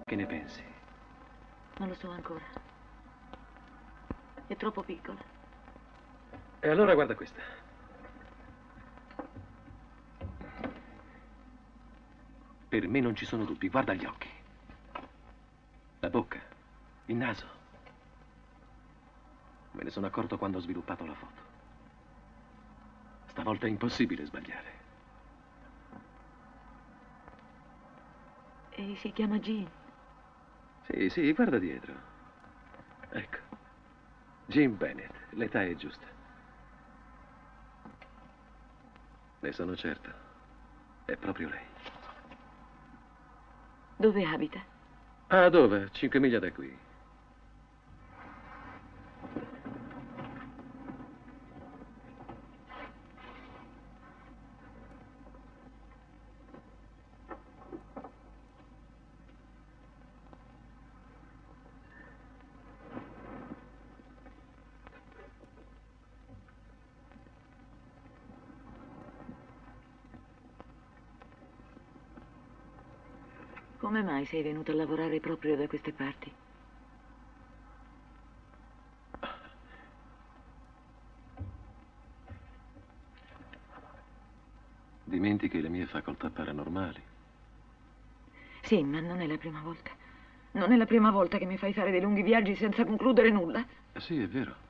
Che ne pensi? Non lo so ancora. È troppo piccola. E allora guarda questa. Per me non ci sono dubbi. Guarda gli occhi. La bocca. Il naso. Me ne sono accorto quando ho sviluppato la foto. Stavolta è impossibile sbagliare. E si chiama Jean. Sì, sì, guarda dietro. Ecco. Jean Bennett. L'età è giusta. Ne sono certo. È proprio lei. Dove abita? Ah, dove? 5 miglia da qui. Come mai sei venuto a lavorare proprio da queste parti? Dimentichi le mie facoltà paranormali. Sì, ma non è la prima volta. Non è la prima volta che mi fai fare dei lunghi viaggi senza concludere nulla. Sì, è vero.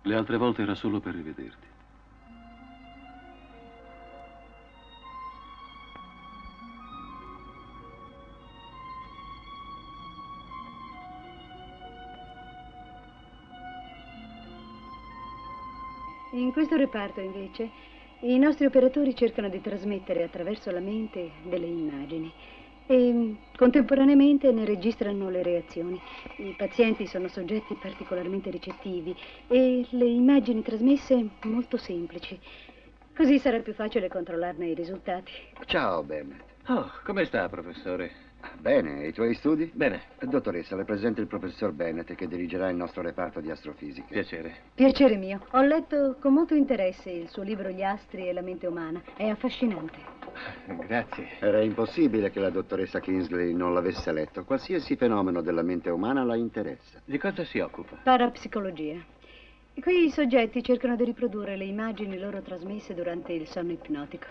Le altre volte era solo per rivederti. In questo reparto, invece, i nostri operatori cercano di trasmettere attraverso la mente delle immagini e contemporaneamente ne registrano le reazioni. I pazienti sono soggetti particolarmente ricettivi e le immagini trasmesse molto semplici. Così sarà più facile controllarne i risultati. Ciao, Bennett. Oh, come sta, professore? Bene, e i tuoi studi? Bene. Dottoressa, le presento il professor Bennett che dirigerà il nostro reparto di astrofisica. Piacere. Piacere mio. Ho letto con molto interesse il suo libro Gli astri e la mente umana. È affascinante. Grazie. Era impossibile che la dottoressa Kingsley non l'avesse letto. Qualsiasi fenomeno della mente umana la interessa. Di cosa si occupa? Parapsicologia. Qui i soggetti cercano di riprodurre le immagini loro trasmesse durante il sonno ipnotico.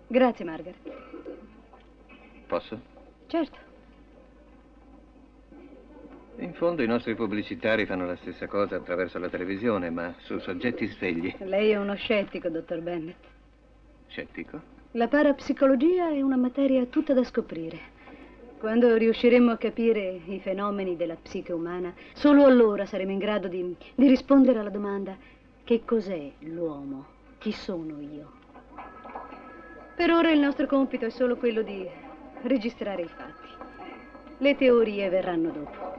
Grazie, Margaret. Posso? Certo. In fondo i nostri pubblicitari fanno la stessa cosa attraverso la televisione, ma su soggetti svegli. Lei è uno scettico, dottor Bennett. Scettico? La parapsicologia è una materia tutta da scoprire. Quando riusciremo a capire i fenomeni della psiche umana, solo allora saremo in grado di rispondere alla domanda: che cos'è l'uomo? Chi sono io? Per ora il nostro compito è solo quello di registrare i fatti. Le teorie verranno dopo.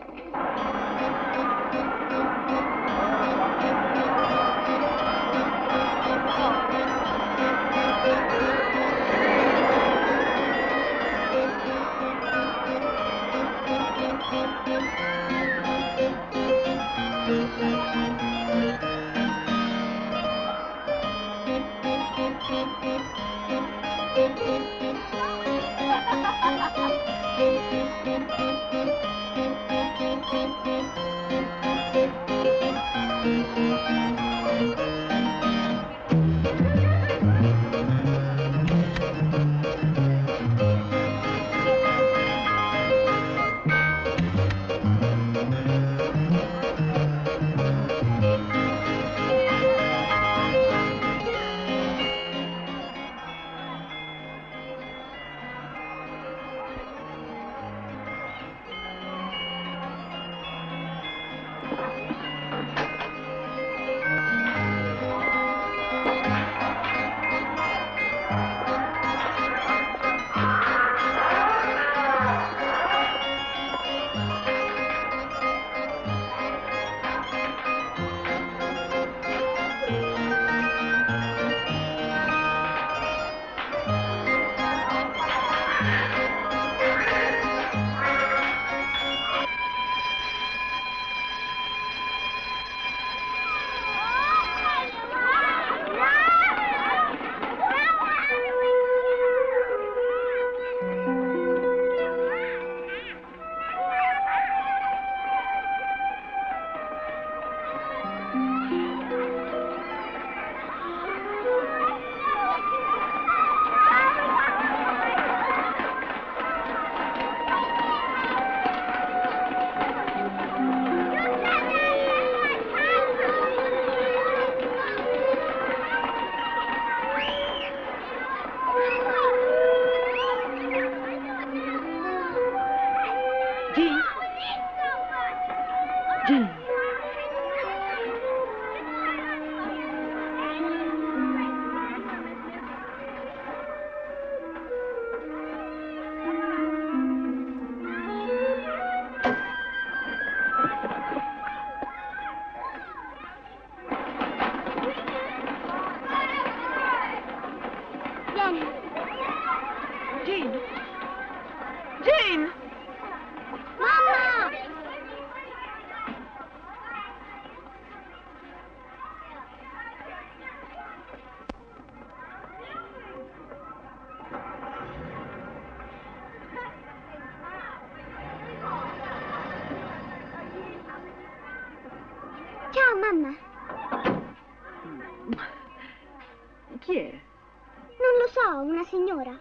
chi era? Non lo so, una signora.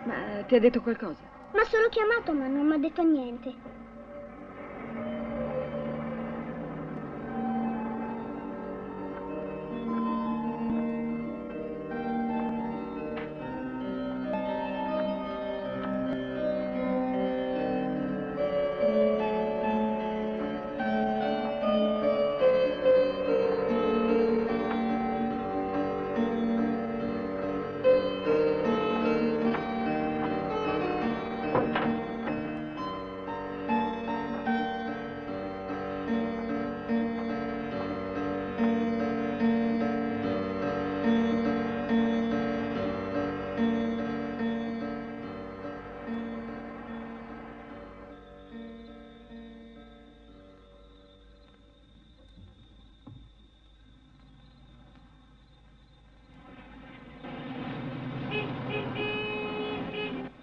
Ma ti ha detto qualcosa? M'ha solo chiamato, ma non mi ha detto niente.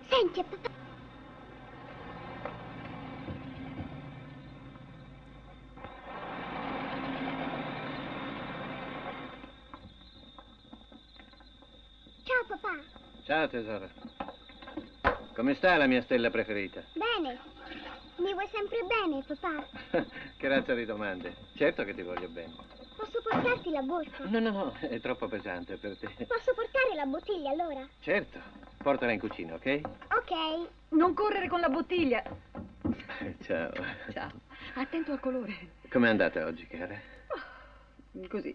Senti, papà. Ciao, papà. Ciao, tesoro. Come sta la mia stella preferita? Bene. Mi vuoi sempre bene, papà? Che razza di domande. Certo che ti voglio bene. Posso portarti la borsa? No, è troppo pesante per te. Posso portare la bottiglia, allora? Certo, portala in cucina, ok? Ok. Non correre con la bottiglia. Ciao. Ciao. Attento al colore. Com'è andata oggi, cara? Così.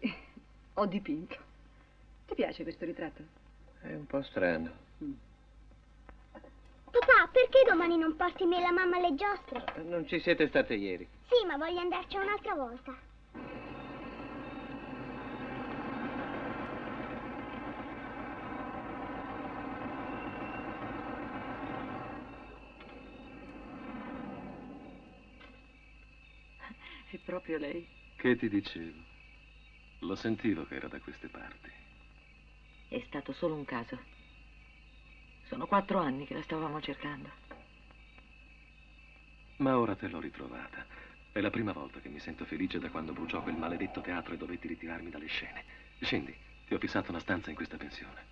Ho dipinto. Ti piace questo ritratto? È un po' strano. Papà, perché domani non porti me e la mamma alle giostre? Non ci siete state ieri? Sì, ma voglio andarci un'altra volta. È proprio lei. Che ti dicevo? Lo sentivo che era da queste parti. È stato solo un caso. Sono 4 anni che la stavamo cercando. Ma ora te l'ho ritrovata. È la prima volta che mi sento felice da quando bruciò quel maledetto teatro e dovetti ritirarmi dalle scene. Scendi, ti ho fissato una stanza in questa pensione.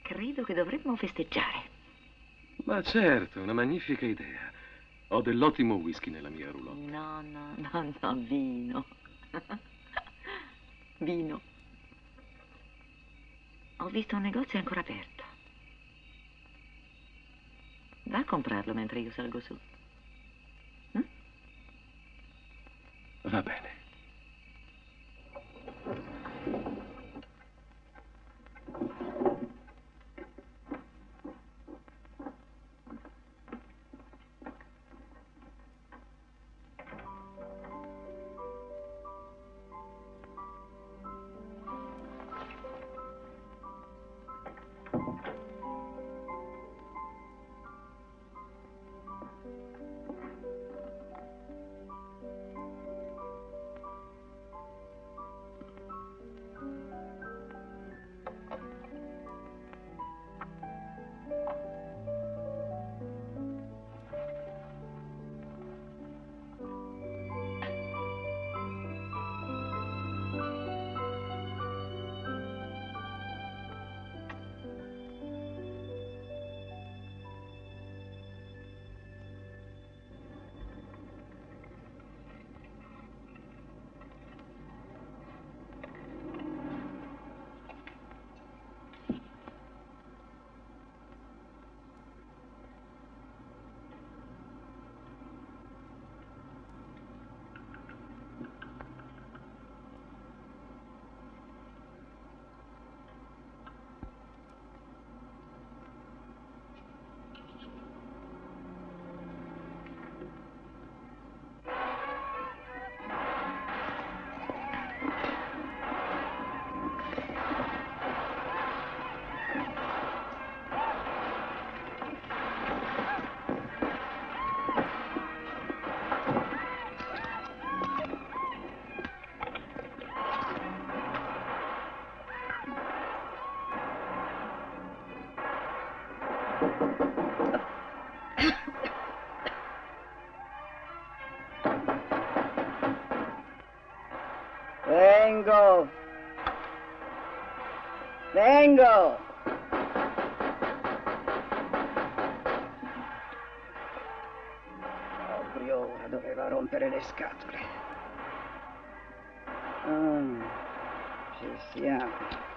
Credo che dovremmo festeggiare. Ma certo, una magnifica idea. Ho dell'ottimo whisky nella mia roulotte. No, vino. Vino. Ho visto un negozio ancora aperto. Va a comprarlo mentre io salgo su. Va bene. Vengo! Vengo! Proprio ora doveva rompere le scatole. Ci siamo.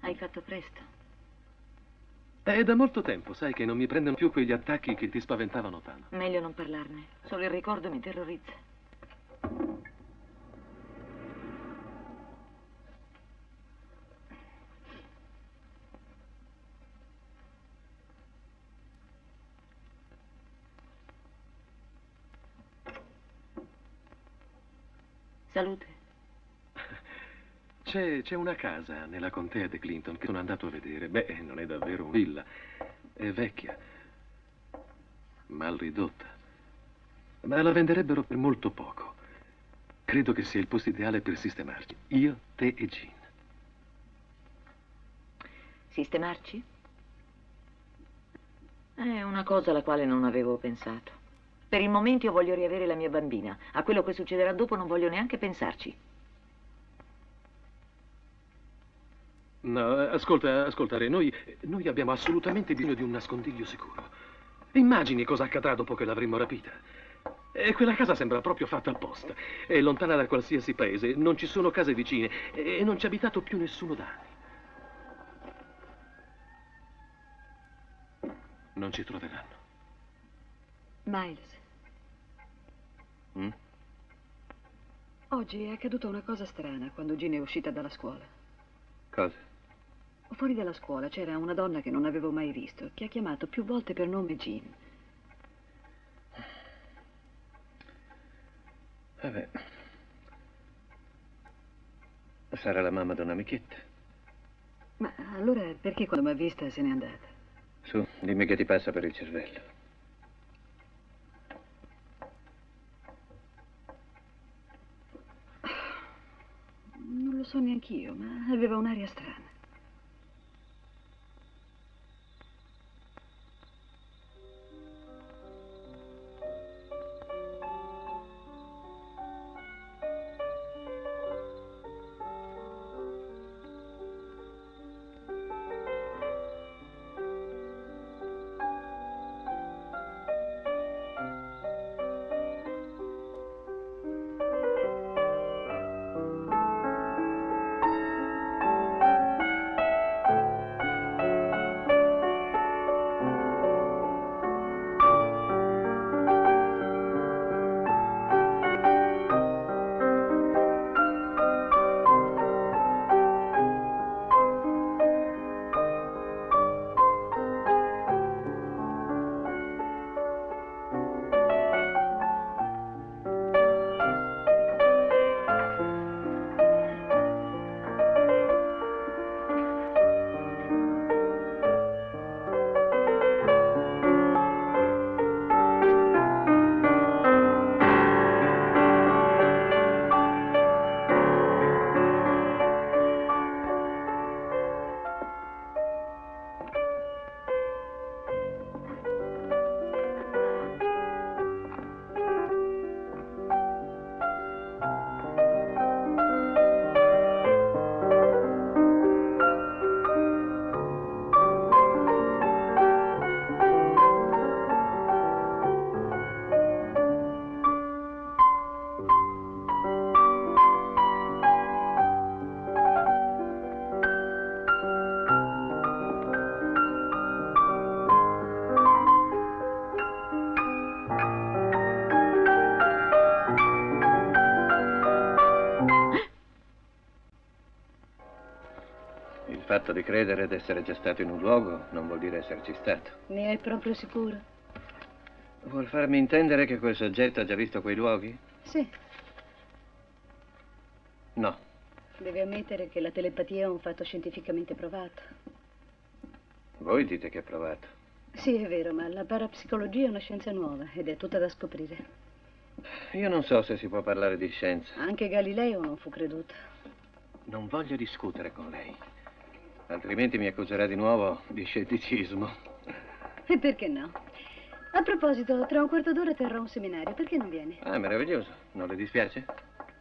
Hai fatto presto. È da molto tempo, sai, che non mi prendono più quegli attacchi che ti spaventavano tanto. Meglio non parlarne. Solo il ricordo mi terrorizza. Salute. C'è una casa nella contea di Clinton che sono andato a vedere. Beh, non è davvero una villa. È vecchia, mal ridotta. Ma la venderebbero per molto poco. Credo che sia il posto ideale per sistemarci. Io, te e Jean. Sistemarci? È una cosa alla quale non avevo pensato. Per il momento io voglio riavere la mia bambina. A quello che succederà dopo non voglio neanche pensarci. No, ascolta, Re, noi abbiamo assolutamente bisogno di un nascondiglio sicuro. Immagini cosa accadrà dopo che l'avremo rapita. E quella casa sembra proprio fatta apposta. È lontana da qualsiasi paese, non ci sono case vicine e non c'è abitato più nessuno da anni. Non ci troveranno. Miles, Mm? oggi è accaduta una cosa strana quando Jean è uscita dalla scuola. Cosa? Fuori dalla scuola c'era una donna che non avevo mai visto, che ha chiamato più volte per nome Jean. Vabbè. Sarà la mamma di un'amichetta. Ma allora perché quando mi ha vista se n'è andata? Su, dimmi che ti passa per il cervello. Non lo so neanch'io, ma aveva un'aria strana. fatto di credere di essere già stato in un luogo non vuol dire esserci stato. Ne è proprio sicuro? Vuol farmi intendere che quel soggetto ha già visto quei luoghi? Sì. No. Deve ammettere che la telepatia è un fatto scientificamente provato. Voi dite che è provato. Sì, è vero, ma la parapsicologia è una scienza nuova ed è tutta da scoprire. Io non so se si può parlare di scienza. Anche Galileo non fu creduto. Non voglio discutere con lei, altrimenti mi accuserà di nuovo di scetticismo. E perché no? A proposito, tra un quarto d'ora terrò un seminario. Perché non viene? Ah, meraviglioso. Non le dispiace?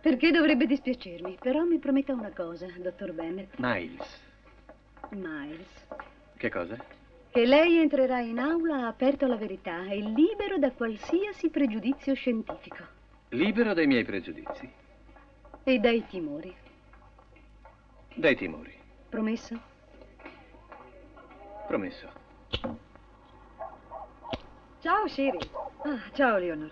Perché dovrebbe dispiacermi? Però mi prometta una cosa, dottor Bennett. Miles. Miles. Che cosa? Che lei entrerà in aula aperto alla verità e libero da qualsiasi pregiudizio scientifico. Libero dai miei pregiudizi. E dai timori. Dai timori. Promesso? Promesso. Ciao, Sherry. Ah, ciao, Leonor.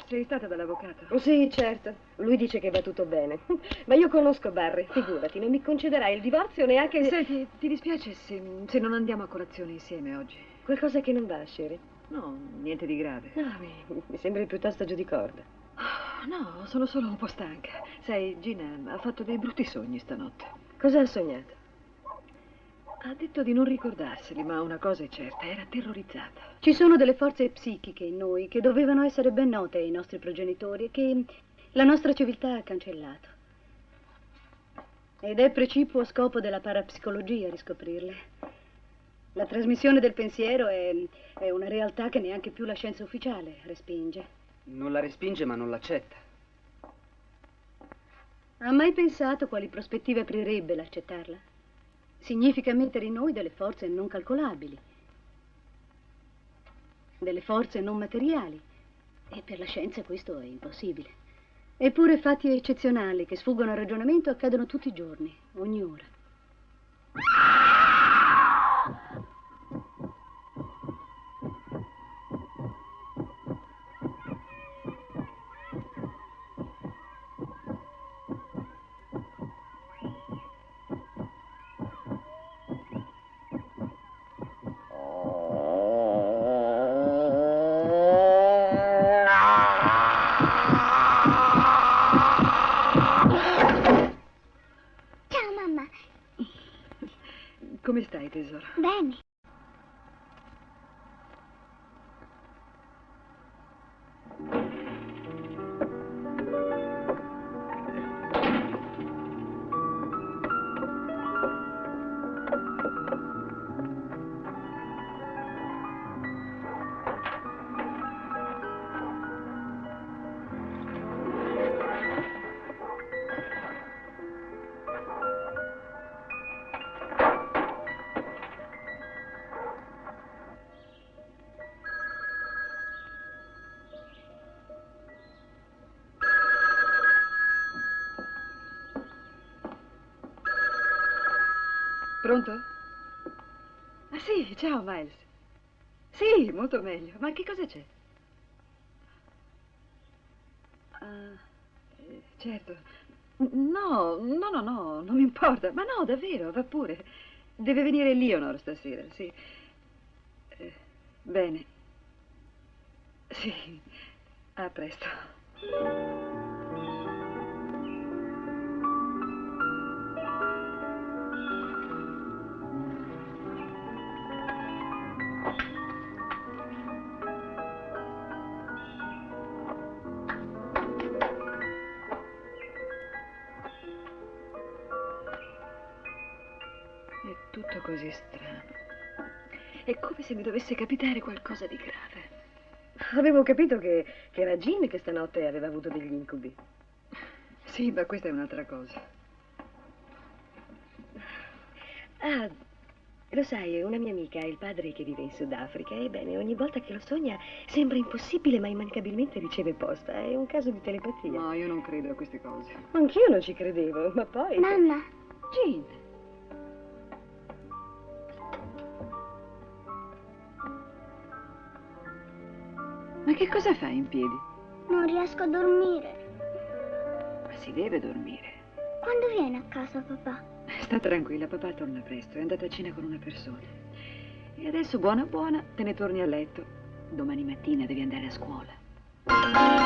Sei stata dall'avvocato? Sì, certo. Lui dice che va tutto bene. Ma io conosco Barry, figurati, non mi concederai il divorzio neanche... Senti, ti dispiace se non andiamo a colazione insieme oggi? Qualcosa che non va, Sherry? No, niente di grave. No, mi sembri piuttosto giù di corda. Oh, no, sono solo un po' stanca. Sai, Gina ha fatto dei brutti sogni stanotte. Cosa ha sognato? Ha detto di non ricordarseli, ma una cosa è certa, era terrorizzata. Ci sono delle forze psichiche in noi che dovevano essere ben note ai nostri progenitori e che la nostra civiltà ha cancellato. Ed è precipuo scopo della parapsicologia riscoprirle. La trasmissione del pensiero è una realtà che neanche più la scienza ufficiale respinge. Non la respinge, ma non l'accetta. Ha mai pensato quali prospettive aprirebbe l'accettarla? Significa mettere in noi delle forze non calcolabili, delle forze non materiali, e per la scienza questo è impossibile. Eppure fatti eccezionali che sfuggono al ragionamento accadono tutti i giorni, ogni ora. Come stai, tesoro? Bene. Pronto? Ah sì, ciao Miles. Sì, molto meglio. Ma che cosa c'è? Certo. No, non mi importa. Ma no, davvero, va pure. Deve venire Leonor stasera, sì. Bene. Sì, a presto. È tutto così strano. È come se mi dovesse capitare qualcosa di grave. Avevo capito che era Jean che stanotte aveva avuto degli incubi. Sì, ma questa è un'altra cosa. Ah, lo sai, una mia amica ha il padre che vive in Sudafrica. Ebbene, ogni volta che lo sogna sembra impossibile, ma immancabilmente riceve posta. È un caso di telepatia. No, io non credo a queste cose. Anch'io non ci credevo, ma poi... Mamma, Jean. Ma che cosa fai in piedi? non riesco a dormire. Ma si deve dormire. Quando viene a casa, papà? Sta tranquilla, papà torna presto. È andata a cena con una persona. E adesso, buona buona, te ne torni a letto. Domani mattina devi andare a scuola.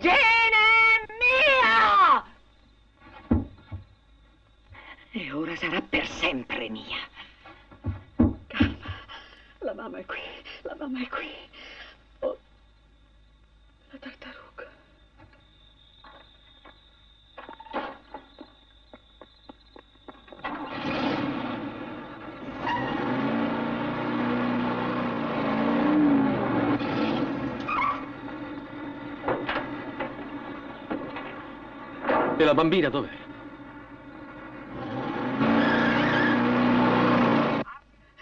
mia! E ora sarà per sempre mia. Calma, la mamma è qui, la mamma è qui. Oh, la tartaruga. E la bambina dov'è?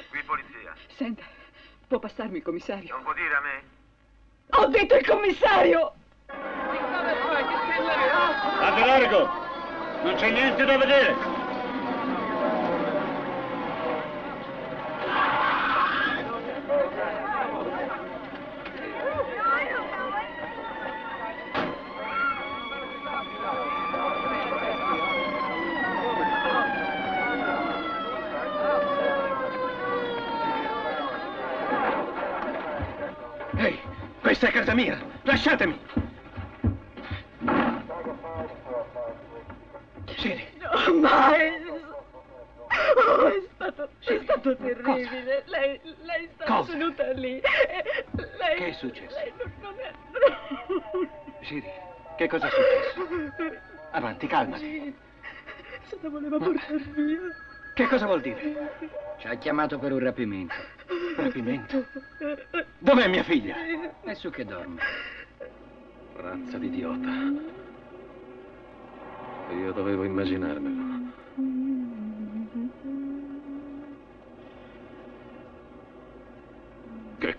Qui polizia. Senta, può passarmi il commissario? Non può dire a me? Ho detto il commissario! State largo! Non c'è niente da vedere! Ehi, questa è casa mia! Lasciatemi! Siri. No, mai! Oh, è stato terribile. Lei stava seduta lì. Lei... Che è successo? Lei non è... Siri, che cosa è successo? Avanti, calmati. Se la voleva portare via. Che cosa vuol dire? Ci ha chiamato per un rapimento. Rapimento? Dov'è mia figlia? È su che dorme. Razza di idiota. Io dovevo immaginarmelo. Che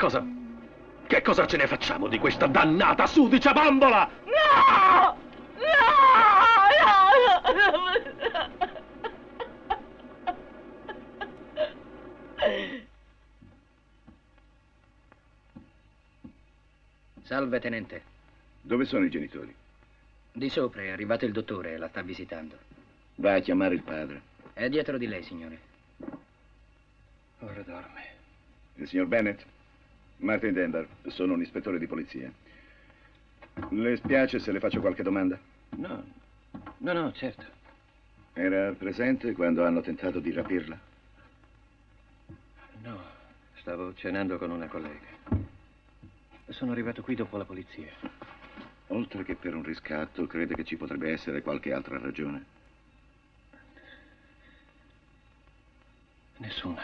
cosa ce ne facciamo di questa dannata sudicia bambola? No! Salve, tenente. Dove sono i genitori? Di sopra è arrivato il dottore e la sta visitando. Va a chiamare il padre. È dietro di lei, signore. Ora dorme. Il signor Bennett? Martin Denver, sono un ispettore di polizia. Le spiace se le faccio qualche domanda? No, certo. Era presente quando hanno tentato di rapirla? No, stavo cenando con una collega. Sono arrivato qui dopo la polizia. Oltre che per un riscatto, crede che ci potrebbe essere qualche altra ragione? Nessuna.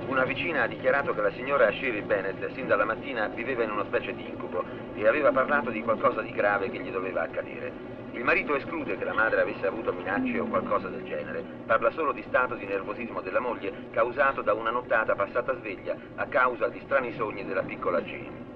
Una vicina ha dichiarato che la signora Shirley Bennett, sin dalla mattina, viveva in una specie di incubo e aveva parlato di qualcosa di grave che gli doveva accadere. Il marito esclude che la madre avesse avuto minacce o qualcosa del genere. Parla solo di stato di nervosismo della moglie causato da una nottata passata sveglia a causa di strani sogni della piccola Jean.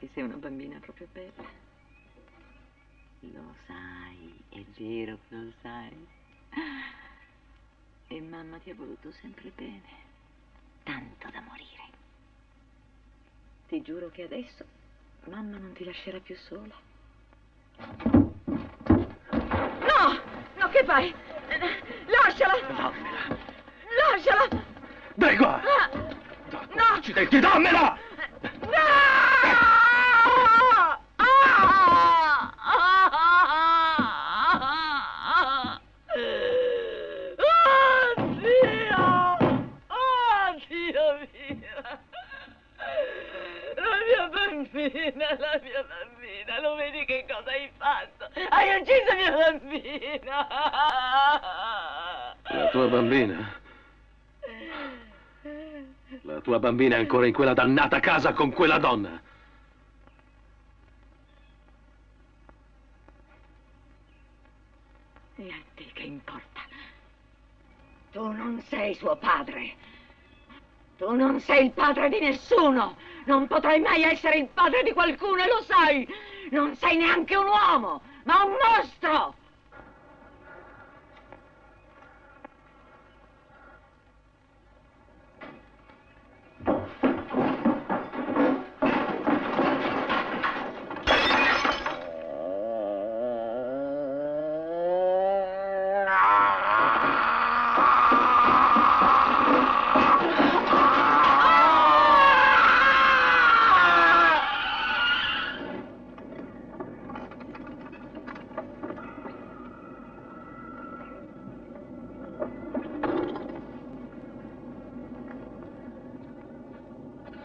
che sei una bambina proprio bella. Lo sai, è vero che lo sai. E mamma ti ha voluto sempre bene, tanto da morire. Ti giuro che adesso mamma non ti lascerà più sola. No! No, che fai? Lasciala! Dammela! Lasciala! Dai qua! No! Accidenti, dammela! La mia bambina, lo vedi che cosa hai fatto? Hai ucciso mia bambina! La tua bambina? La tua bambina è ancora in quella dannata casa con quella donna. E a te che importa? Tu non sei suo padre. Tu non sei il padre di nessuno. Non potrai mai essere il padre di qualcuno, e lo sai. Non sei neanche un uomo, ma un mostro.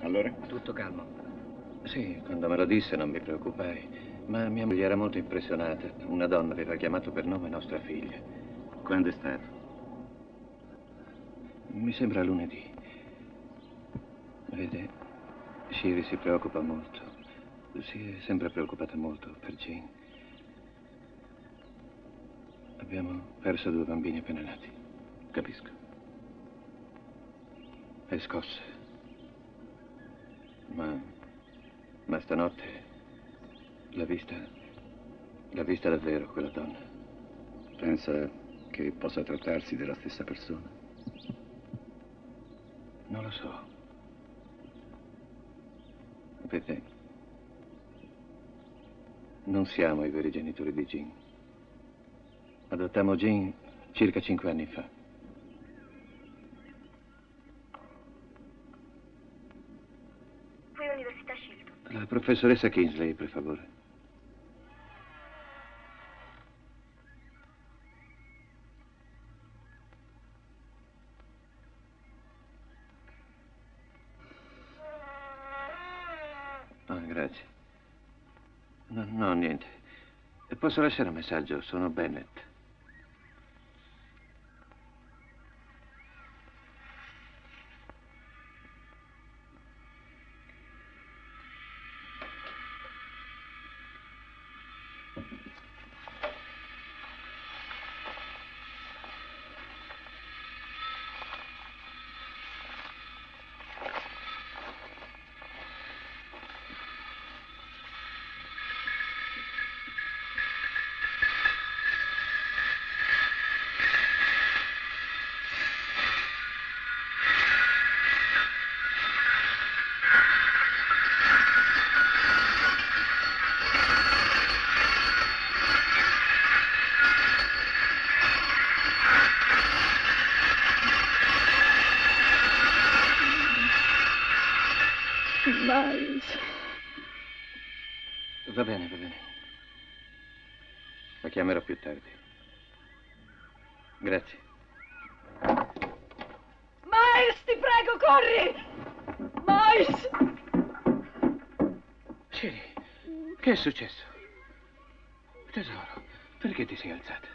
Allora? Tutto calmo. Sì, quando me lo disse non mi preoccupai, ma mia moglie era molto impressionata. Una donna aveva chiamato per nome nostra figlia. Quando è stato? Mi sembra lunedì. Vede, Shiri si preoccupa molto. Si è sempre preoccupata molto per Jean. Abbiamo perso 2 bambini appena nati. Capisco. È scossa. Ma stanotte l'ha vista davvero quella donna. Pensa che possa trattarsi della stessa persona? Non lo so. Vede, non siamo i veri genitori di Jean. Adottammo Jean circa 5 anni fa. Qui università scelto. La professoressa Kingsley, per favore. Ah, grazie. No, niente. Posso lasciare un messaggio? Sono Bennett. Va bene, va bene. La chiamerò più tardi. Grazie. Miles, ti prego, corri! Miles! Shiri, che è successo? Tesoro, perché ti sei alzata?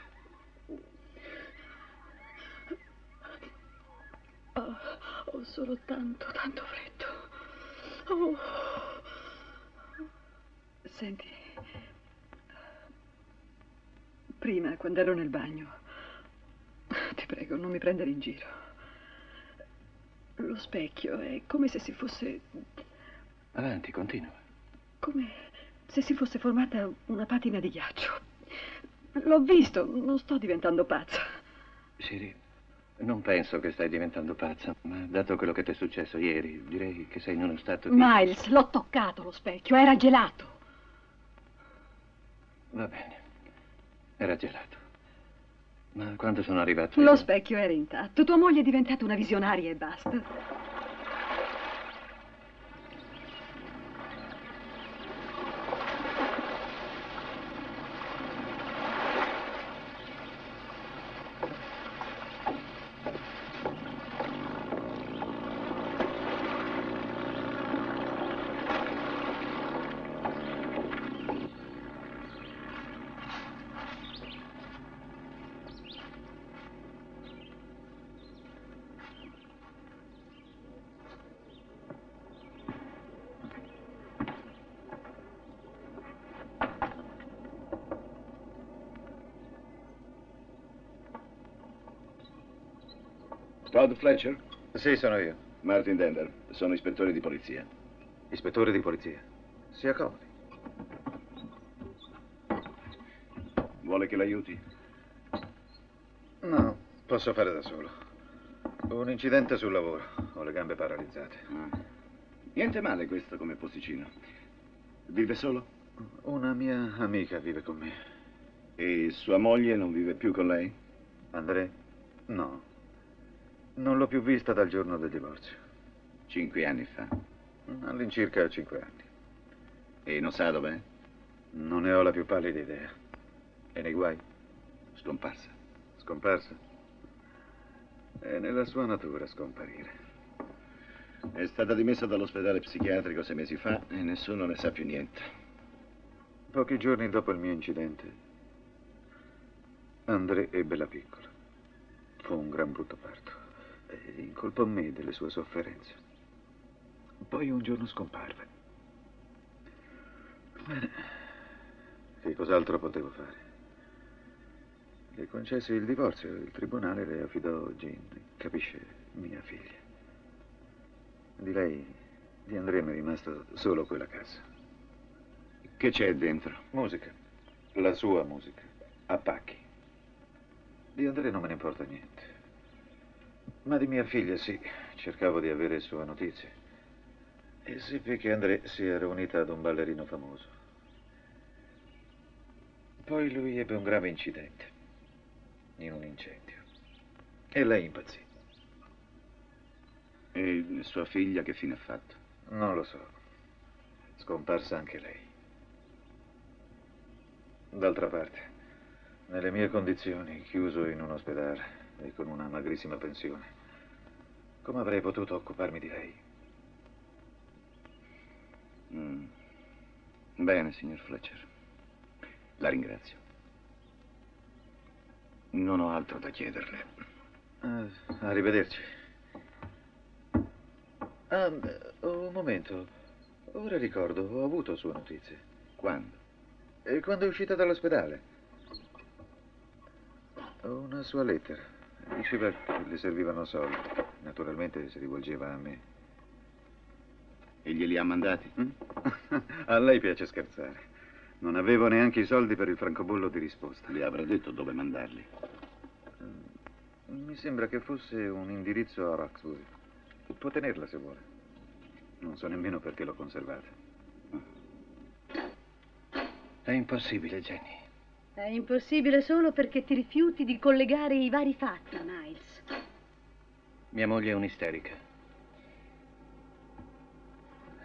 Oh, ho solo tanto freddo. Oh. Senti, prima, quando ero nel bagno, ti prego, non mi prendere in giro. Lo specchio è come se si fosse... Avanti, continua. come se si fosse formata una patina di ghiaccio. L'ho visto, non sto diventando pazza. Siri, non penso che stai diventando pazza, ma dato quello che ti è successo ieri, direi che sei in uno stato di... Miles, l'ho toccato lo specchio, era gelato. Va bene, era gelato. Ma quando sono arrivato Lo io... specchio era intatto, tua moglie è diventata una visionaria e basta. Todd Fletcher? Sì, sono io. Martin Dender, sono ispettore di polizia. Ispettore di polizia. Si accomodi. Vuole che l'aiuti? No, posso fare da solo. Ho un incidente sul lavoro. Ho le gambe paralizzate. Niente male questo come posticino. Vive solo? Una mia amica vive con me. E sua moglie non vive più con lei? André? No. Non l'ho più vista dal giorno del divorzio. 5 anni fa. All'incirca 5 anni. E non sa dov'è? Non ne ho la più pallida idea. E nei guai? Scomparsa. Scomparsa? È nella sua natura scomparire. È stata dimessa dall'ospedale psichiatrico 6 mesi fa e nessuno ne sa più niente. Pochi giorni dopo il mio incidente, André ebbe la piccola. Fu un gran brutto parto. E incolpò me delle sue sofferenze. Poi un giorno scomparve. Bene, che cos'altro potevo fare? Le concessi il divorzio e il tribunale le affidò Jean, capisce, mia figlia. Di lei, di André, mi è rimasto solo quella casa. Che c'è dentro? Musica. La sua musica. A pacchi. Di André non me ne importa niente. Ma di mia figlia sì, cercavo di avere sue notizie. E seppi che André si era unita ad un ballerino famoso. Poi lui ebbe un grave incidente, in un incendio. E lei impazzì. E sua figlia che fine ha fatto? Non lo so. Scomparsa anche lei. D'altra parte, nelle mie condizioni, chiuso in un ospedale e con una magrissima pensione, come avrei potuto occuparmi di lei? Bene, signor Fletcher. La ringrazio. Non ho altro da chiederle. Arrivederci. Un momento. Ora ricordo, ho avuto sue notizie. Quando? Quando è uscita dall'ospedale. Una sua lettera. Diceva che le servivano soldi. Naturalmente si rivolgeva a me. E glieli ha mandati? A lei piace scherzare. Non avevo neanche i soldi per il francobollo di risposta. Le avrà detto dove mandarli? Mi sembra che fosse un indirizzo a Roxbury. Può tenerla se vuole. Non so nemmeno perché l'ho conservata. È impossibile, Jenny. È impossibile solo perché ti rifiuti di collegare i vari fatti, Miles. Mia moglie è un'isterica.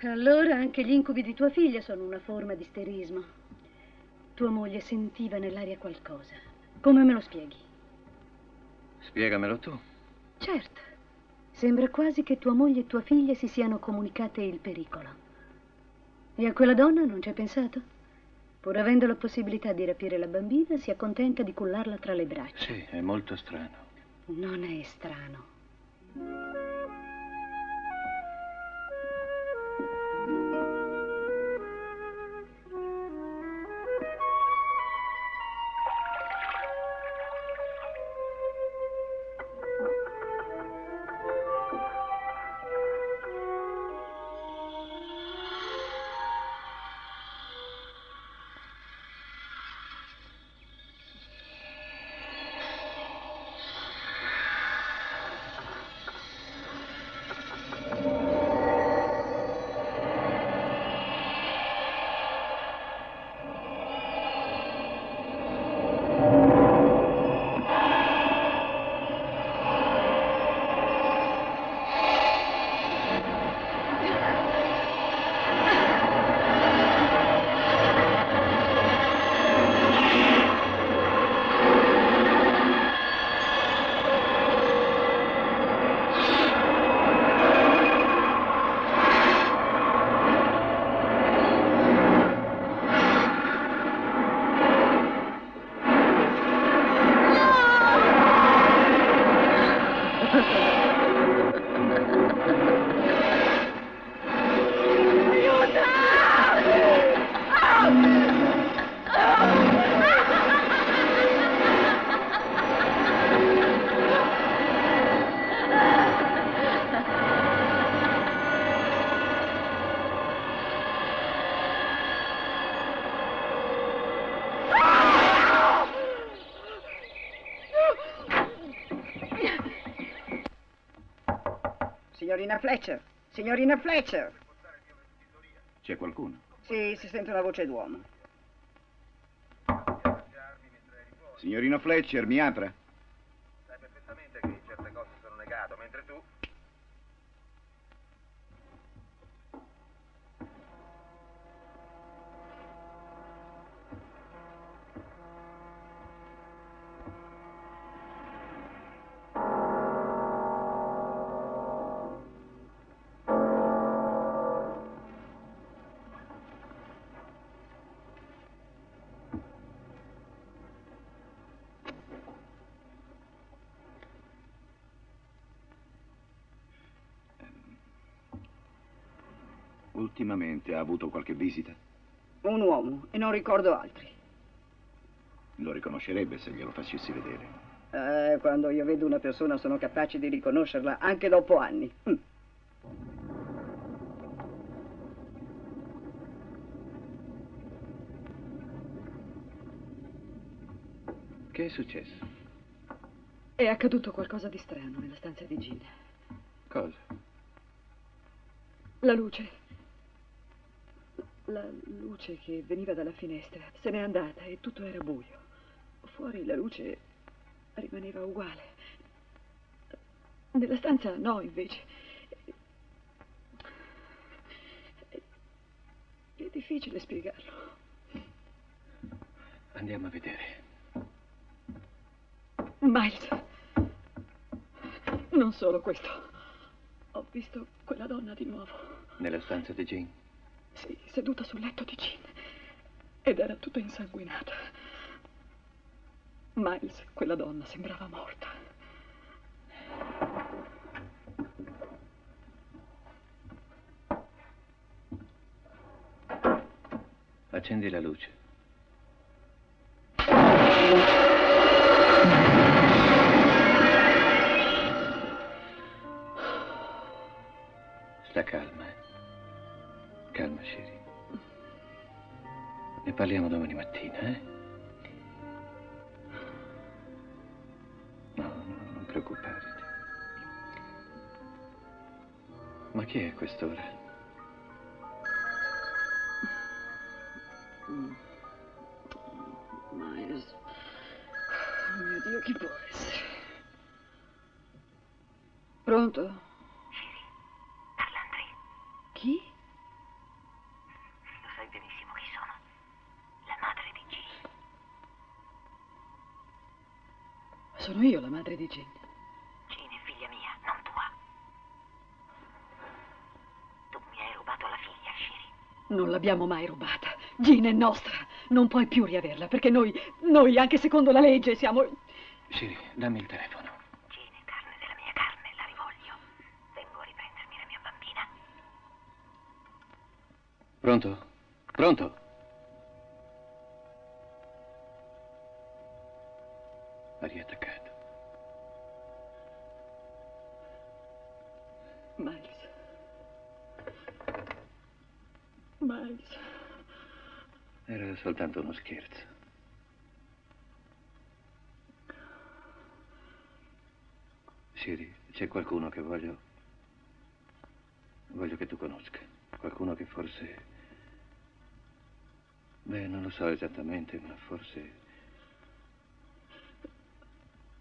Allora anche gli incubi di tua figlia sono una forma di isterismo. Tua moglie sentiva nell'aria qualcosa. Come me lo spieghi? Spiegamelo tu. Certo. Sembra quasi che tua moglie e tua figlia si siano comunicate il pericolo. E a quella donna non ci hai pensato? Pur avendo la possibilità di rapire la bambina, si accontenta di cullarla tra le braccia. Sì, è molto strano. Non è strano. Signorina Fletcher! Signorina Fletcher! C'è qualcuno? Sì, si sente una voce d'uomo. Signorina Fletcher, mi apra. Sai perfettamente che certe cose sono negato, mentre tu... Ultimamente ha avuto qualche visita? Un uomo, e non ricordo altri. Lo riconoscerebbe se glielo facessi vedere. Quando io vedo una persona sono capace di riconoscerla anche dopo anni. Che è successo? È accaduto qualcosa di strano nella stanza di Gin. Cosa? La luce. La luce che veniva dalla finestra se n'è andata e tutto era buio. Fuori la luce rimaneva uguale. Nella stanza no, invece. È difficile spiegarlo. Andiamo a vedere. Miles. Non solo questo. Ho visto quella donna di nuovo. Nella stanza di Jean? Sì, seduta sul letto di Jean. Ed era tutta insanguinata. Miles, quella donna sembrava morta. Accendi la luce. Sta calma, eh? Calma, Sherry. Ne parliamo domani mattina, eh? No, non preoccuparti. Ma chi è a quest'ora? Miles. Oh mio Dio, chi può essere? Pronto? Sherry, parla Andrea. Chi? Lo sai benissimo chi sono. La madre di Jean. Sono io la madre di Jean. Jean è figlia mia, non tua. Tu mi hai rubato la figlia, Sherry. Non l'abbiamo mai rubata. Jean è nostra. Non puoi più riaverla, perché noi, anche secondo la legge, siamo... Sherry, dammi il telefono. Jean è carne della mia carne, la rivoglio. Vengo a riprendermi la mia bambina. Pronto? Pronto? Ha riattaccato. Miles. Miles. Era soltanto uno scherzo. Sherry, c'è qualcuno che voglio che tu conosca. Qualcuno che forse... Beh, non lo so esattamente, ma forse...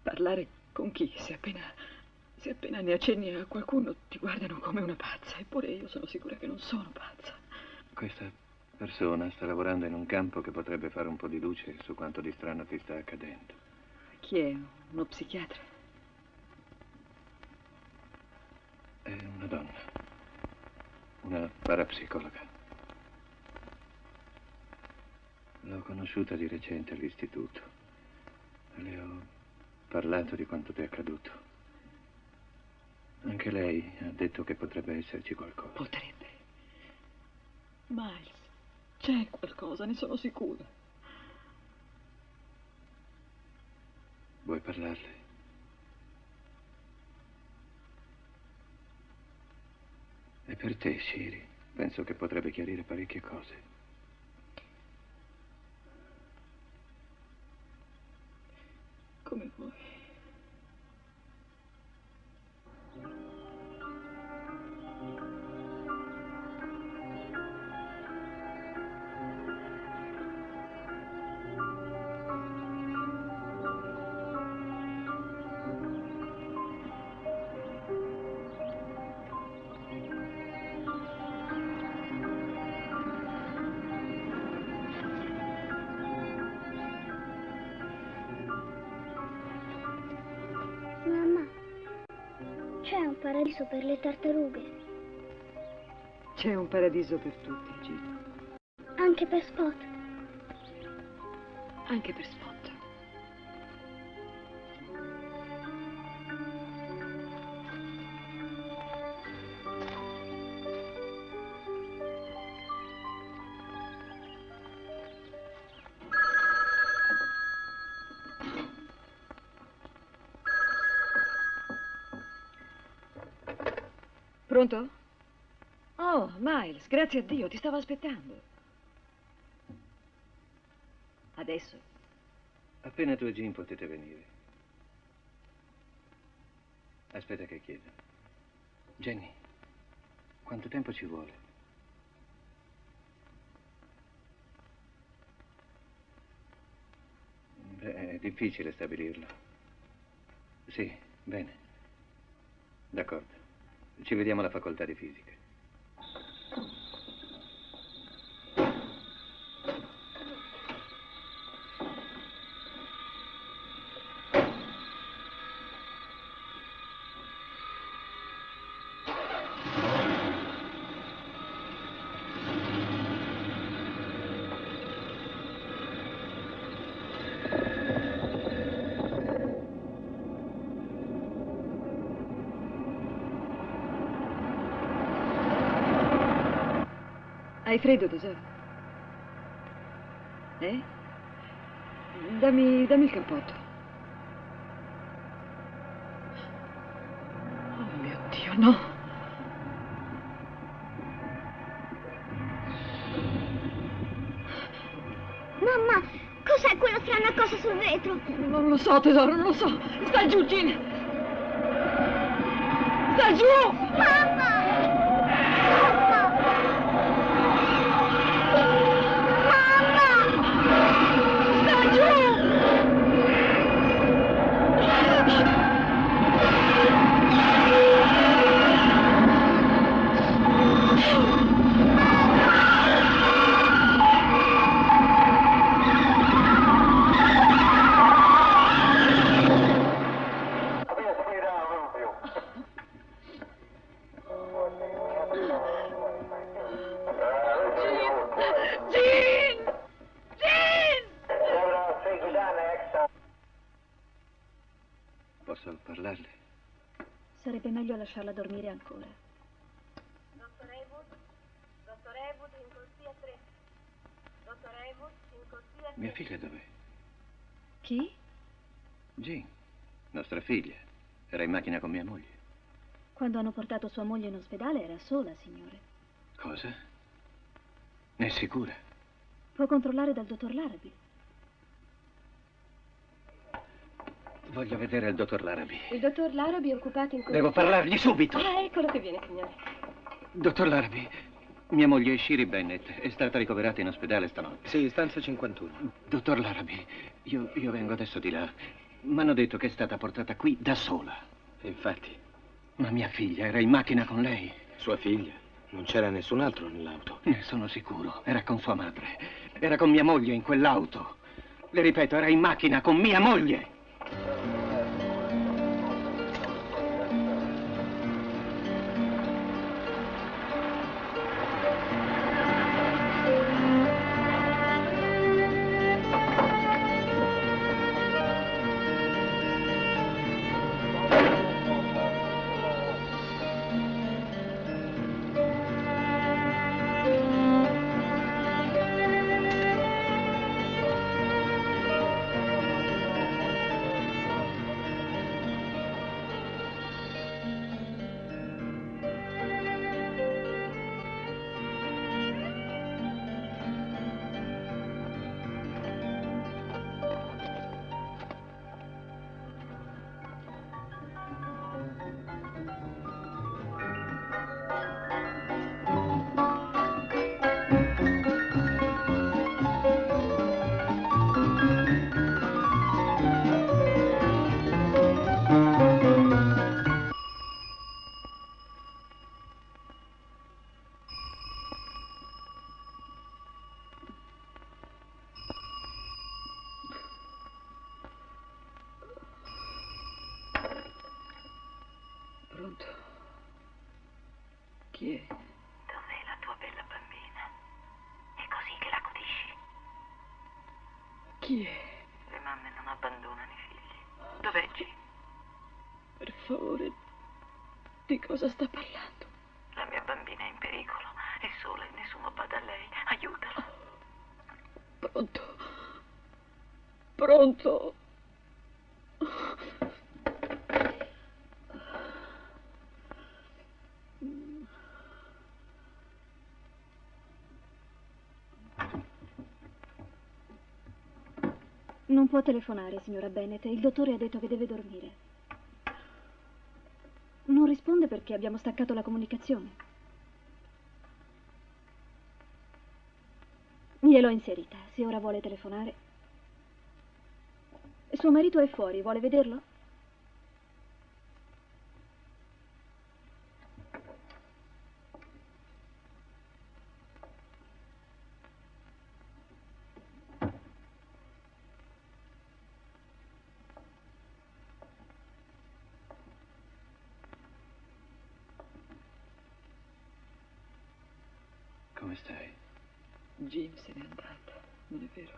Parlare con chi? Se appena ne accenni a qualcuno ti guardano come una pazza. Eppure io sono sicura che non sono pazza. Questa persona sta lavorando in un campo che potrebbe fare un po' di luce su quanto di strano ti sta accadendo. Chi è? Uno psichiatra? È una donna. Una parapsicologa. L'ho conosciuta di recente all'istituto. Le ho parlato di quanto ti è accaduto. Anche lei ha detto che potrebbe esserci qualcosa. Potrebbe. Miles, c'è qualcosa, ne sono sicura. Vuoi parlarle? E per te, Sherry, penso che potrebbe chiarire parecchie cose. Come vuoi. c'è un paradiso per le tartarughe. C'è un paradiso per tutti, Gino. Anche per Spot. Anche per Spot. Pronto? Oh, Miles, grazie a Dio, ti stavo aspettando. Adesso? Appena tu e Jean potete venire. Aspetta che chiedo. Jenny, quanto tempo ci vuole? Beh, è difficile stabilirlo. Sì, bene. D'accordo. Ci vediamo alla facoltà di fisica. Hai freddo, tesoro? Dammi il cappotto. Oh mio Dio, no! Mamma, cos'è quella strana cosa sul vetro? Non lo so, tesoro, non lo so. Sta giù, Gina! Sta giù! Mamma! Posso parlarle? Sarebbe meglio lasciarla dormire ancora. Dottor Ewood in corsia 3. Dottor Ewood in corsia 3. Mia figlia dov'è? Chi? Jean, nostra figlia. Era in macchina con mia moglie. Quando hanno portato sua moglie in ospedale era sola, signore. Cosa? Ne è sicura? Può controllare dal dottor Larrabee. Voglio vedere il dottor Larrabee. Il dottor Larrabee è occupato in corsia... Devo parlargli subito. Ah, eccolo che viene, signore. Dottor Larrabee, mia moglie Shiri Bennett è stata ricoverata in ospedale stanotte. Sì, stanza 51. Dottor Larrabee, io vengo adesso di là. M'hanno detto che è stata portata qui da sola. Infatti. Ma mia figlia era in macchina con lei. Sua figlia? Non c'era nessun altro nell'auto. Ne sono sicuro. Era con sua madre. Era con mia moglie in quell'auto. Le ripeto, era in macchina con mia moglie. Pronto? Chi è? Dov'è la tua bella bambina? È così che l'accudisci. Chi è? Le mamme non abbandonano i figli. Dov'è G? Per favore, di cosa sta parlando? La mia bambina è in pericolo. È sola e nessuno bada a lei. Aiutala. Pronto? Pronto? Non può telefonare, signora Bennett. Il dottore ha detto che deve dormire. Non risponde perché abbiamo staccato la comunicazione. Gliel'ho inserita. Se ora vuole telefonare. Suo marito è fuori. Vuole vederlo? Come stai? Jim se n'è andata, non è vero?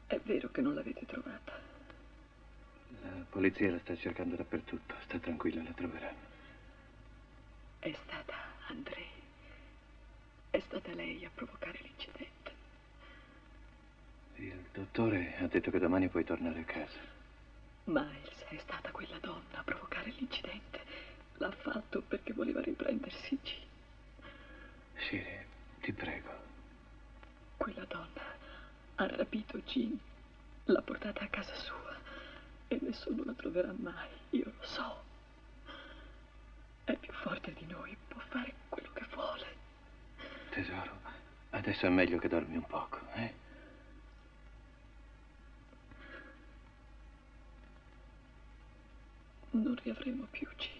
È vero che non l'avete trovata. La polizia la sta cercando dappertutto. Sta tranquilla, la troveranno. È stata Andrei. È stata lei a provocare l'incidente. Il dottore ha detto che domani puoi tornare a casa. Miles, è stata quella donna a provocare l'incidente. L'ha fatto perché voleva riprendersi G. Shiri, ti prego. Quella donna ha rapito Jean, l'ha portata a casa sua e nessuno la troverà mai, io lo so. È più forte di noi, può fare quello che vuole. Tesoro, adesso è meglio che dormi un poco, eh? Non riavremo più G.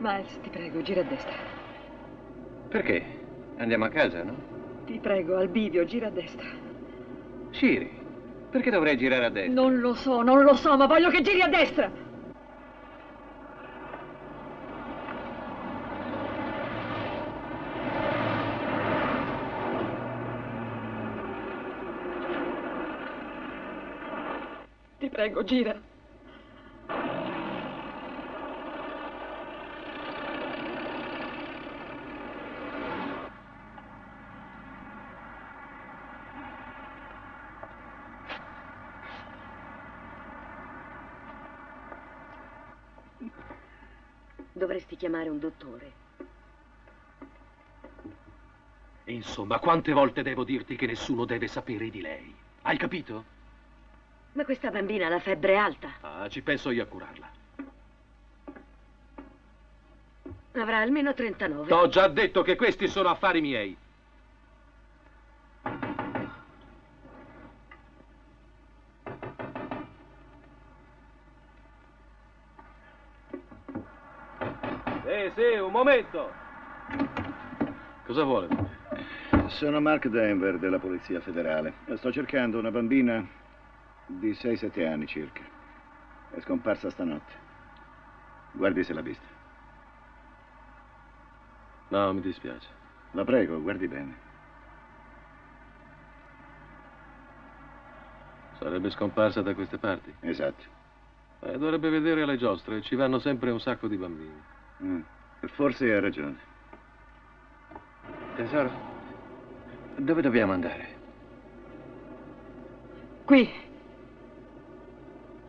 Miles, ti prego, gira a destra. Perché? Andiamo a casa, no? Ti prego, al bivio, gira a destra. Shiri, perché dovrei girare a destra? Non lo so, ma voglio che giri a destra! Ti prego, gira. Dovresti chiamare un dottore. Insomma, quante volte devo dirti che nessuno deve sapere di lei? Hai capito? Ma questa bambina ha la febbre alta. Ah, ci penso io a curarla. Avrà almeno 39. T'ho già detto che questi sono affari miei. Sì, un momento. Cosa vuole? Sono Mark Denver della Polizia Federale. Sto cercando una bambina di 6-7 anni circa. È scomparsa stanotte. Guardi se l'ha vista. No, mi dispiace. La prego, guardi bene. Sarebbe scomparsa da queste parti? Esatto. Dovrebbe vedere alle giostre. Ci vanno sempre un sacco di bambini. Forse ha ragione. Tesoro, dove dobbiamo andare? Qui.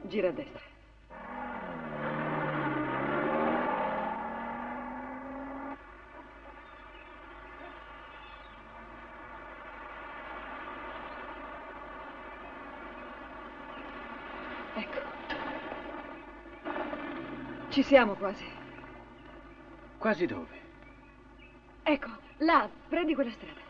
Gira a destra. Ecco. Ci siamo quasi. Quasi dove? Ecco, là, prendi quella strada.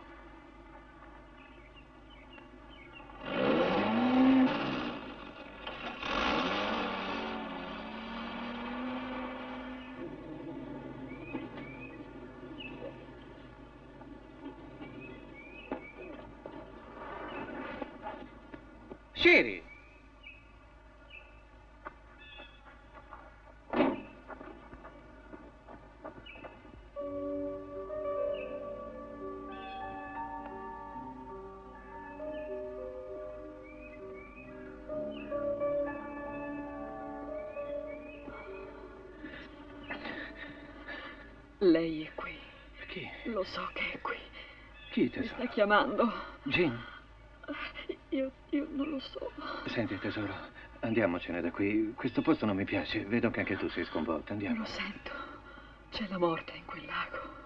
Sherry! Lei è qui. Chi? Lo so che è qui. Chi, Mi tesoro? sta chiamando. Jean? Io non lo so. Senti, tesoro, andiamocene da qui. Questo posto non mi piace. Vedo che anche tu sei sconvolta. Andiamo. Lo sento. C'è la morte in quel lago.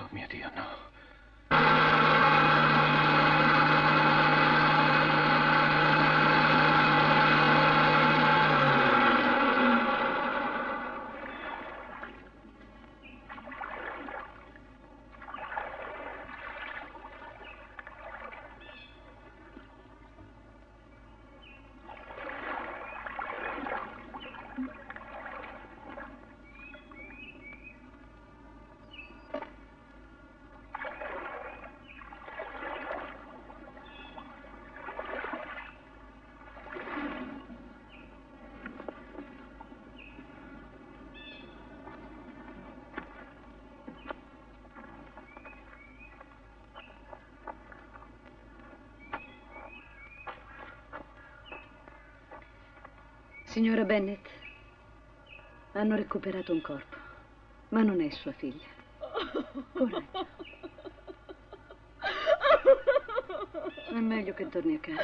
Oh mio Dio, no. Signora Bennett, hanno recuperato un corpo, ma non è sua figlia. Coraggio. È meglio che torni a casa.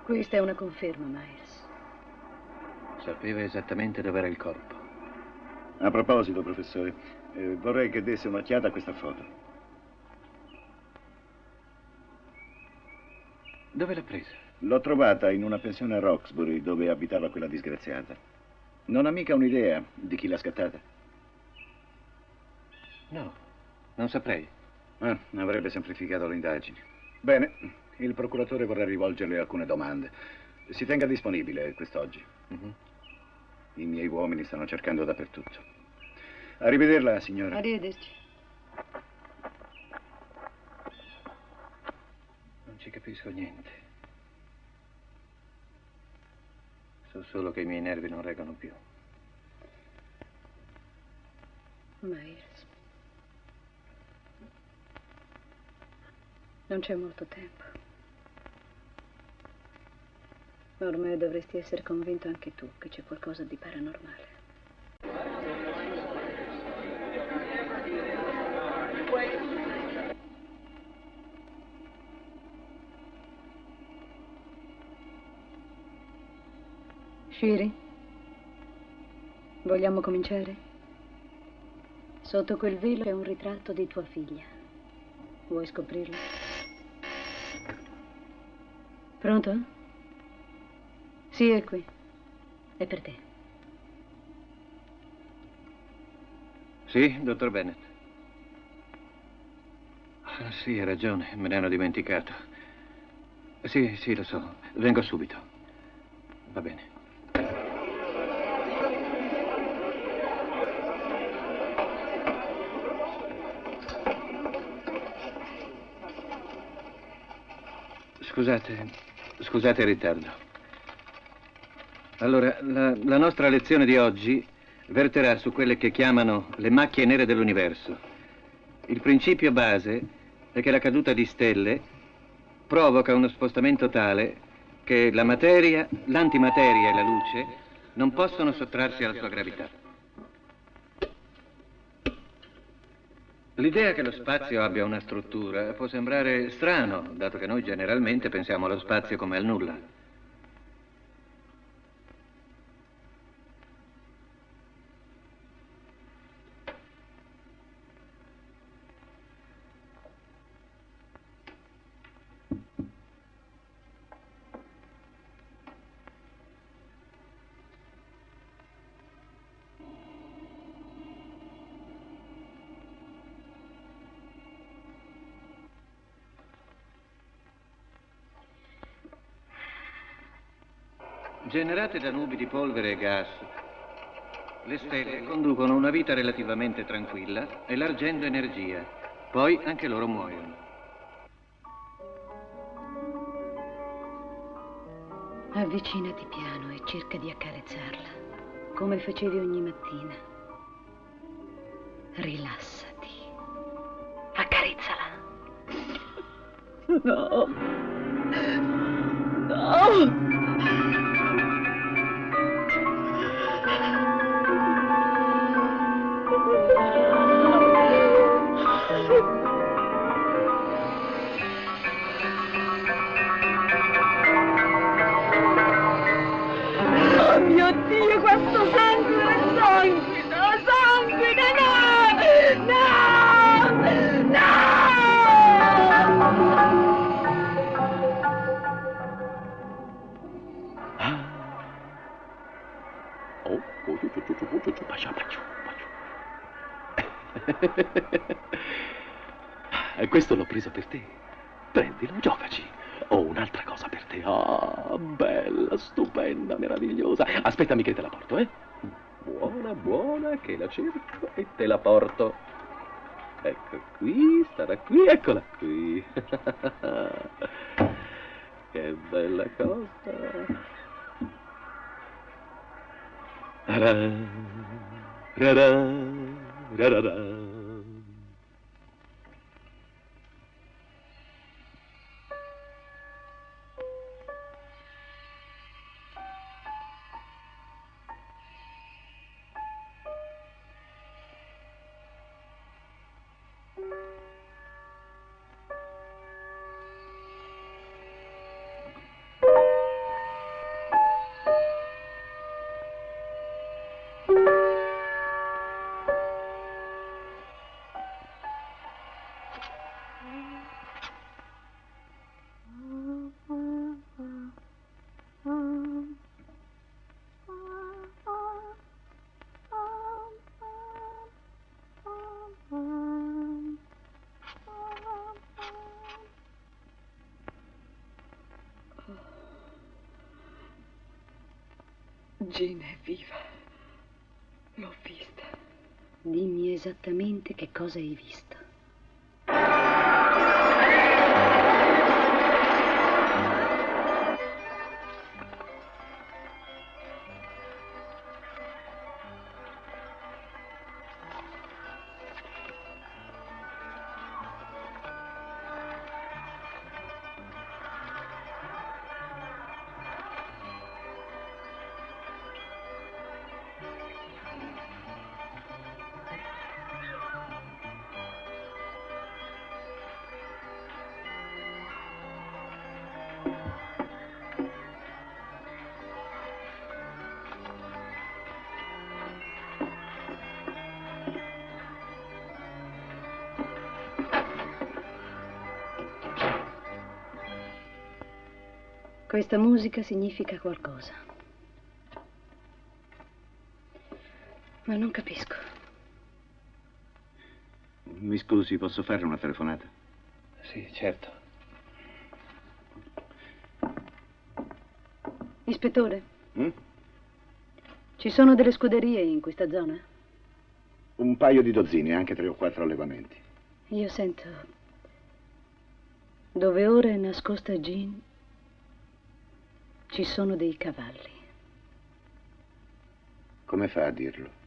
Questa è una conferma, Miles. Sapeva esattamente dove era il corpo. A proposito, professore, vorrei che desse un'occhiata a questa foto. Dove l'ha presa? L'ho trovata in una pensione a Roxbury, dove abitava quella disgraziata. Non ha mica un'idea di chi l'ha scattata? No, non saprei. Avrebbe semplificato le indagini. Bene, il procuratore vorrà rivolgerle alcune domande. Si tenga disponibile quest'oggi. I miei uomini stanno cercando dappertutto. Arrivederla, signora. Arrivederci. Non ci capisco niente. So solo che i miei nervi non reggono più. Miles. Non c'è molto tempo. Ormai dovresti essere convinto anche tu che c'è qualcosa di paranormale. Shiri, vogliamo cominciare? Sotto quel velo è un ritratto di tua figlia. Vuoi scoprirlo? Pronto? Sì, è qui. È per te. Sì, dottor Bennett. Ah, sì, hai ragione, me ne hanno dimenticato. Sì, sì, lo so. Vengo subito. Va bene. Scusate il ritardo. Allora, la nostra lezione di oggi verterà su quelle che chiamano le macchie nere dell'universo. Il principio base è che la caduta di stelle provoca uno spostamento tale che la materia, l'antimateria e la luce non possono sottrarsi alla sua gravità. L'idea che lo spazio abbia una struttura può sembrare strano, dato che noi generalmente pensiamo allo spazio come al nulla. Generate da nubi di polvere e gas, le stelle conducono una vita relativamente tranquilla, elargendo energia. Poi anche loro muoiono. Avvicinati piano e cerca di accarezzarla, come facevi ogni mattina. Rilassati. Accarezzala. No. No. Oh mio Dio, questo sangue, sanguina, sanguina, no! No! No! Questo l'ho preso per te. Prendilo, giocaci. Ho un'altra cosa per te. Ah, bella, stupenda, meravigliosa. Aspettami che te la porto, eh? Buona, buona, che la cerco e te la porto. Ecco qui, starà qui, eccola qui. Che bella cosa. Ra, ra, ra, ra, ra. Jean è viva. L'ho vista. Dimmi esattamente che cosa hai visto. Questa musica significa qualcosa. Ma non capisco. Mi scusi, posso fare una telefonata? Sì, certo. Ispettore? Mm? Ci sono delle scuderie in questa zona? Un paio di dozzine, anche 3 o 4 allevamenti. Io sento... Dove ora è nascosta Jean, ci sono dei cavalli. Come fa a dirlo?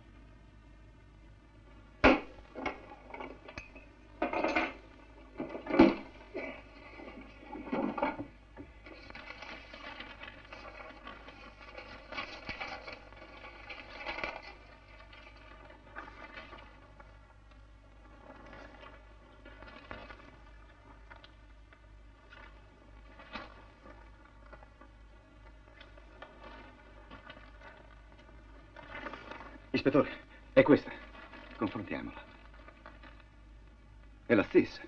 Ispettore, è questa. Confrontiamola. È la stessa.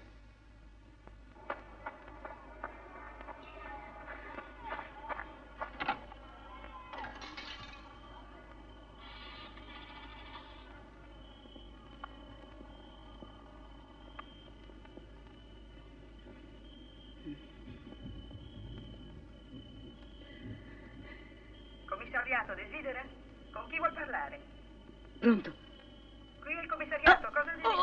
Commissariato, desidera? Con chi vuol parlare? Pronto? Qui è il commissariato, cosa desidera?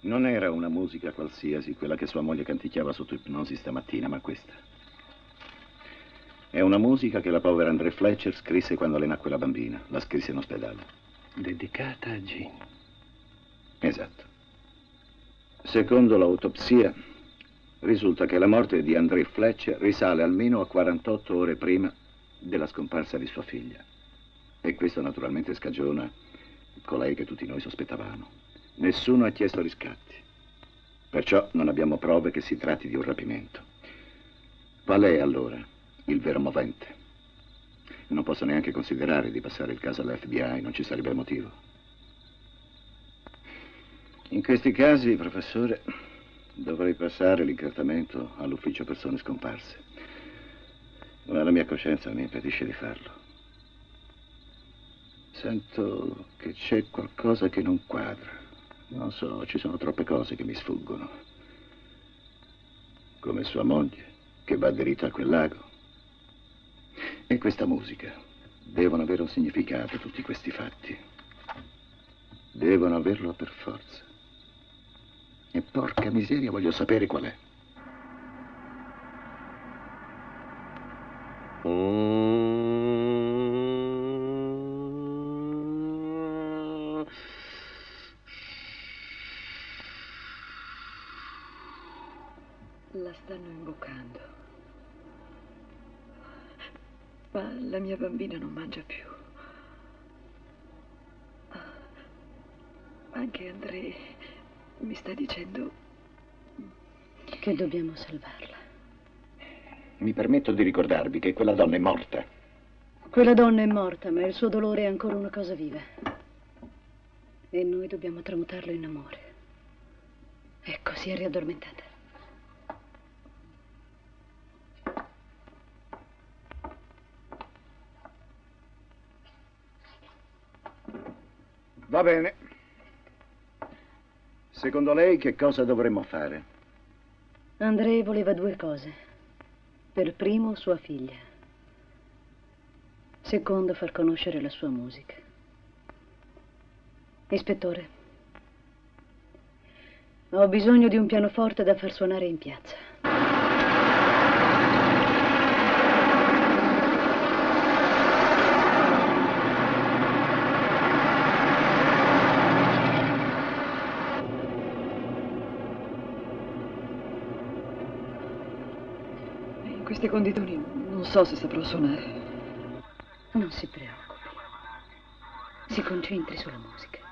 Non era una musica qualsiasi, quella che sua moglie canticchiava sotto ipnosi stamattina, ma questa. È una musica che la povera André Fletcher scrisse quando le nacque la bambina. La scrisse in ospedale. Dedicata a Jean. Esatto. Secondo l'autopsia, risulta che la morte di André Fletcher risale almeno a 48 ore prima della scomparsa di sua figlia. E questo naturalmente scagiona colei che tutti noi sospettavamo. Nessuno ha chiesto riscatti. Perciò non abbiamo prove che si tratti di un rapimento. Qual è allora il vero movente? Non posso neanche considerare di passare il caso all'FBI, non ci sarebbe motivo. In questi casi, professore, dovrei passare l'incartamento all'ufficio persone scomparse. Ma la mia coscienza mi impedisce di farlo. Sento che c'è qualcosa che non quadra. Non so, ci sono troppe cose che mi sfuggono. Come sua moglie, che va diritta a quel lago. E questa musica. Devono avere un significato tutti questi fatti. Devono averlo per forza. E porca miseria, voglio sapere qual è. La stanno imboccando. Ma la mia bambina non mangia più. Anche André mi sta dicendo che dobbiamo salvarla. Mi permetto di ricordarvi che quella donna è morta. Quella donna è morta, ma il suo dolore è ancora una cosa viva. E noi dobbiamo tramutarlo in amore. Ecco, si è riaddormentata. Va bene. Secondo lei che cosa dovremmo fare? Andrei voleva due cose. Per primo, sua figlia. Secondo, far conoscere la sua musica. Ispettore, ho bisogno di un pianoforte da far suonare in piazza. In queste condizioni non so se saprò suonare. Non si preoccupi. Si concentri sulla musica.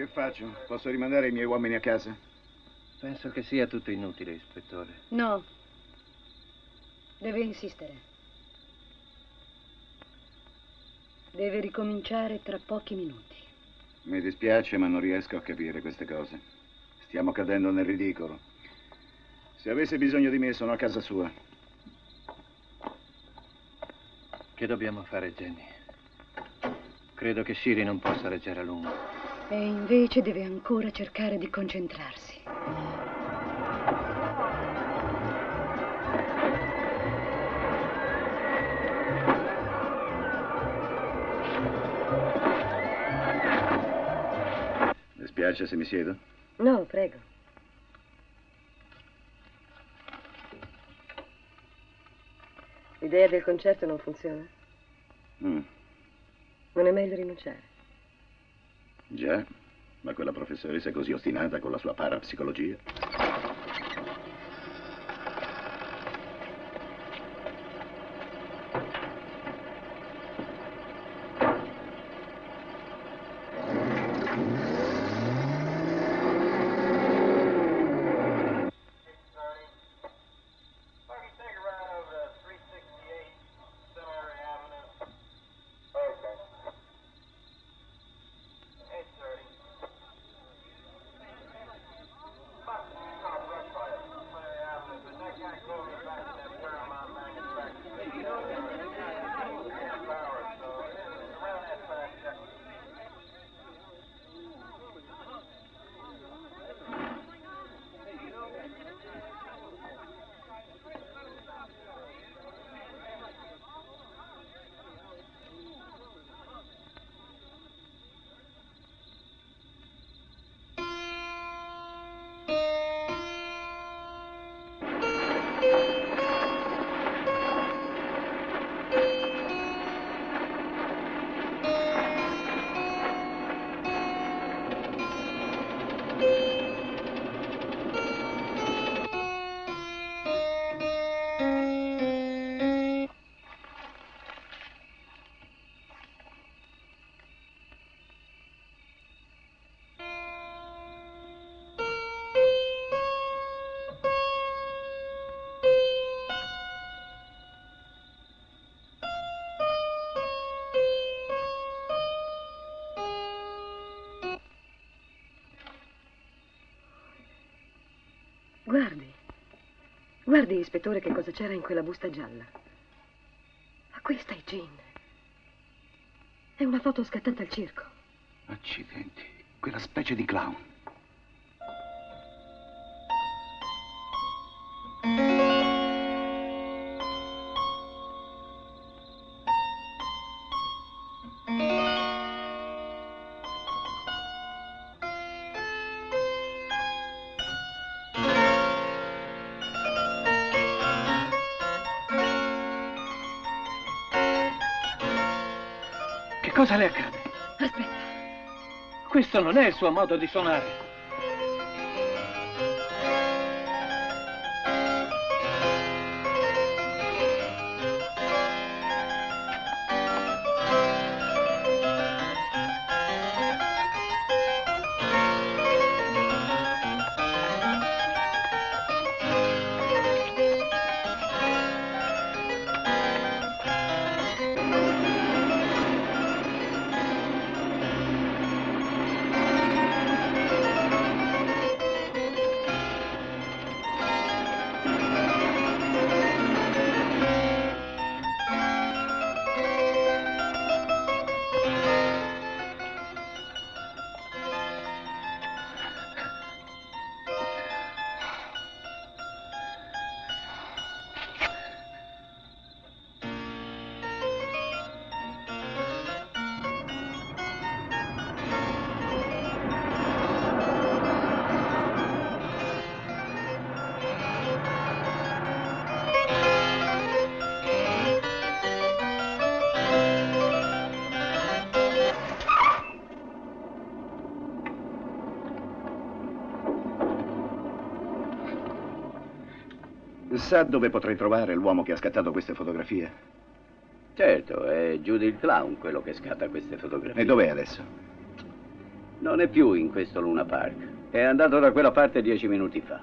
Che faccio? Posso rimandare i miei uomini a casa? Penso che sia tutto inutile, ispettore. No. Deve insistere. Deve ricominciare tra pochi minuti. Mi dispiace, ma non riesco a capire queste cose. Stiamo cadendo nel ridicolo. Se avesse bisogno di me, sono a casa sua. Che dobbiamo fare, Jenny? Credo che Shiri non possa reggere a lungo. E invece deve ancora cercare di concentrarsi. Mi spiace se mi siedo? No, prego. L'idea del concerto non funziona? Non è meglio rinunciare? Già, ma quella professoressa è così ostinata con la sua parapsicologia. Guardi, ispettore, che cosa c'era in quella busta gialla. Ma questa è Jean. È una foto scattata al circo. Accidenti, quella specie di clown. Che cosa le accade? Aspetta. Questo non è il suo modo di suonare. Sa dove potrei trovare l'uomo che ha scattato queste fotografie? Certo, è Judy il clown quello che scatta queste fotografie. E dov'è adesso? Non è più in questo Luna Park. È andato da quella parte 10 minuti fa.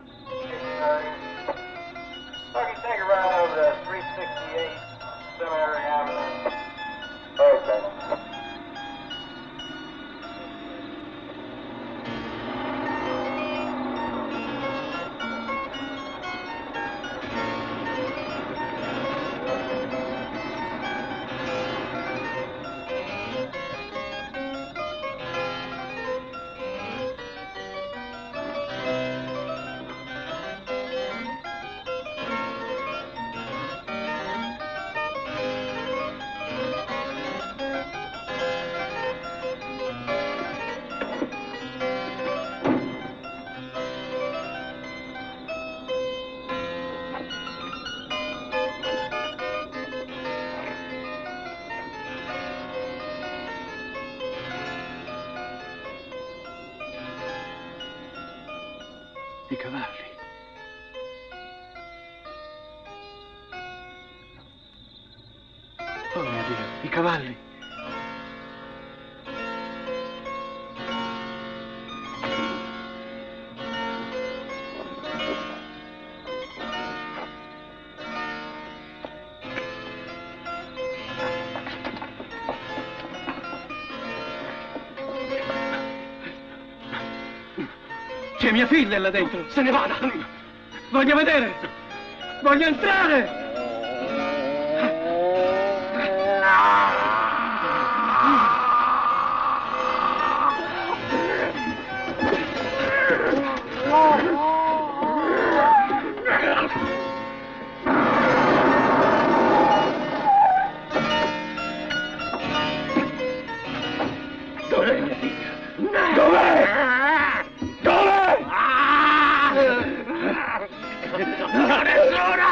I cavalli. Oh mio Dio, i cavalli. C'è mia figlia là dentro, se ne vada! Voglio vedere! Voglio entrare! Dov'è mia figlia? Dov'è? Dov'è? Nessuno!